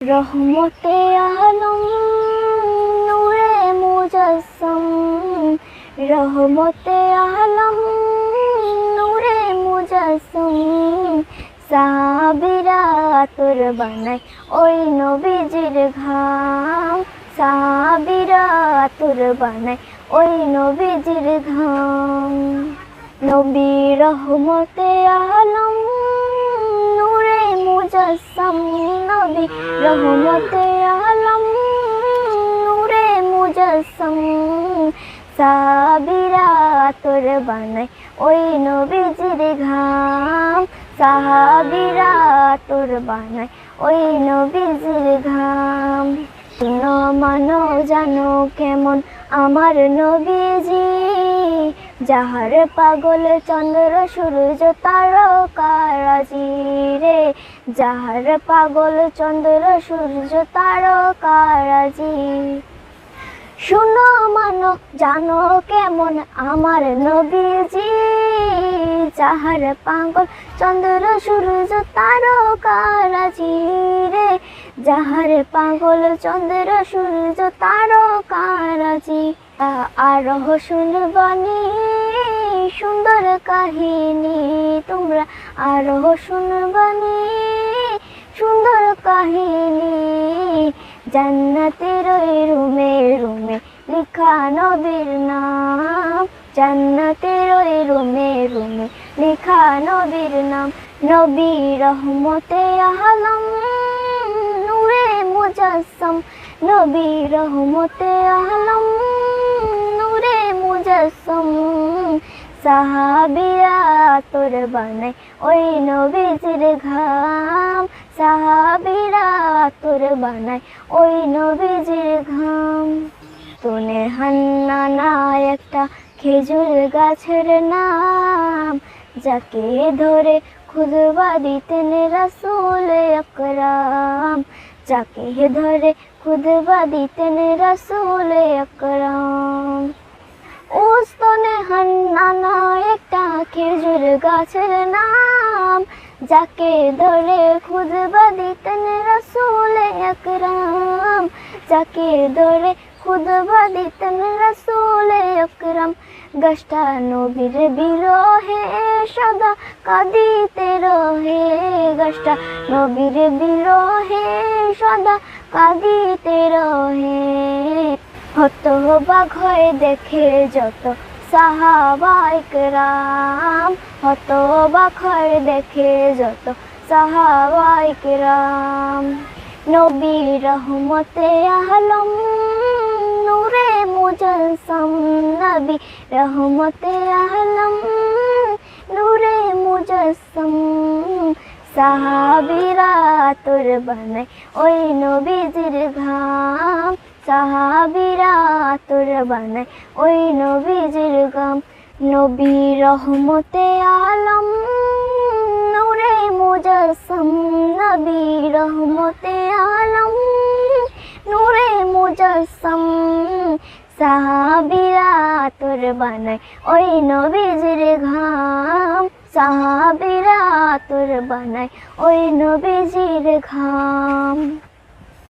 রহমতে আলম নূরে মুজাসসম, রহমতে আলম নূরে মুজাসসম। সাহাবীরা আতর বানায় ওই নবীজির ঘাম, সাহাবীরা আতর বানায় ওই নবীজির ঘাম। নবী রহমতে আলম নূরে মুজাসসম, নবী রহমতে আলম নূরে মুজাসসম। সাহাবীরা আতর বানায় ওই নবীজির ঘাম, সাহাবীরা আতর বানায় ওই নবীজির ঘাম। শুনো মানো জানো কেমন আমার নবীজি, যাহার পাগল চন্দ্র সূর্য তারকারাজি রে, যাহার পাগল চন্দ্র সূর্য তারকারাজি। শুনো মানো জানো কেমন আমার নবীজি, যাহার পাগল চন্দ্র সূর্য তারকারাজি রে, যাহার পাগল চন্দ্র সূর্য তারকারাজি। আরো শুনবানি সুন্দর কাহিনী তোমরা, আরো শুনবানি সুন্দর কাহিনী। জান্নাতের ওই রুমে রুমে লিখা নবীর নাম, জান্নাতের ওই রুমে রুমে লিখা নবীর নাম। নবী রহমতে আলম নূরে মুজাসসম, নবী রহমতে আলম নূরে মুজাসসম। সাহাবীরা আতর বানায় ওই নবীজির ঘাম, সাহাবীরা আতর বানায় ওই নবীজির ঘাম। তুনে হান্নানা একটা খেজুর গাছের নাম, যাকে ধরে খুতবা দিতেন রাসূল আকরাম, যাকে ধরে খুতবা দিতেন রাসূল আকরাম। উস্তনে হান্নানা একটা খেজুর গাছের নাম, যাকে ধরে খুতবা দিতেন রাসূল আকরাম, যাকে ধরে খুতবা দিতেন রাসূল আকরাম। গাছটা নবীর বিরহে সদা কাঁদিতে রহে, গাছটা নবীর বিরহে সদা কাঁদিতে রহে। হতবাক হয়ে দেখে যত সাহাবায়ে কেরাম, হতবাক হয়ে দেখে যত সাহাবায়ে কেরাম। নবী রহমতে আলম নূরে মুজাসসম, নবী রহমতে আলম নূরে মুজাসসম। সাহাবীরা আতর বানায় ওই নবীজির ঘাম, সাহাবীরা আতর বানায় ওই নবীজির ঘাম। নবী রহমতে আলম নূরে মুজাসসম, নবী রহমতে আলম নূরে মুজাসসম। সাহাবীরা আতর বানায় ওই নবীজির ঘাম, সাহাবীরা আতর বানায় ওই নবীজির ঘাম।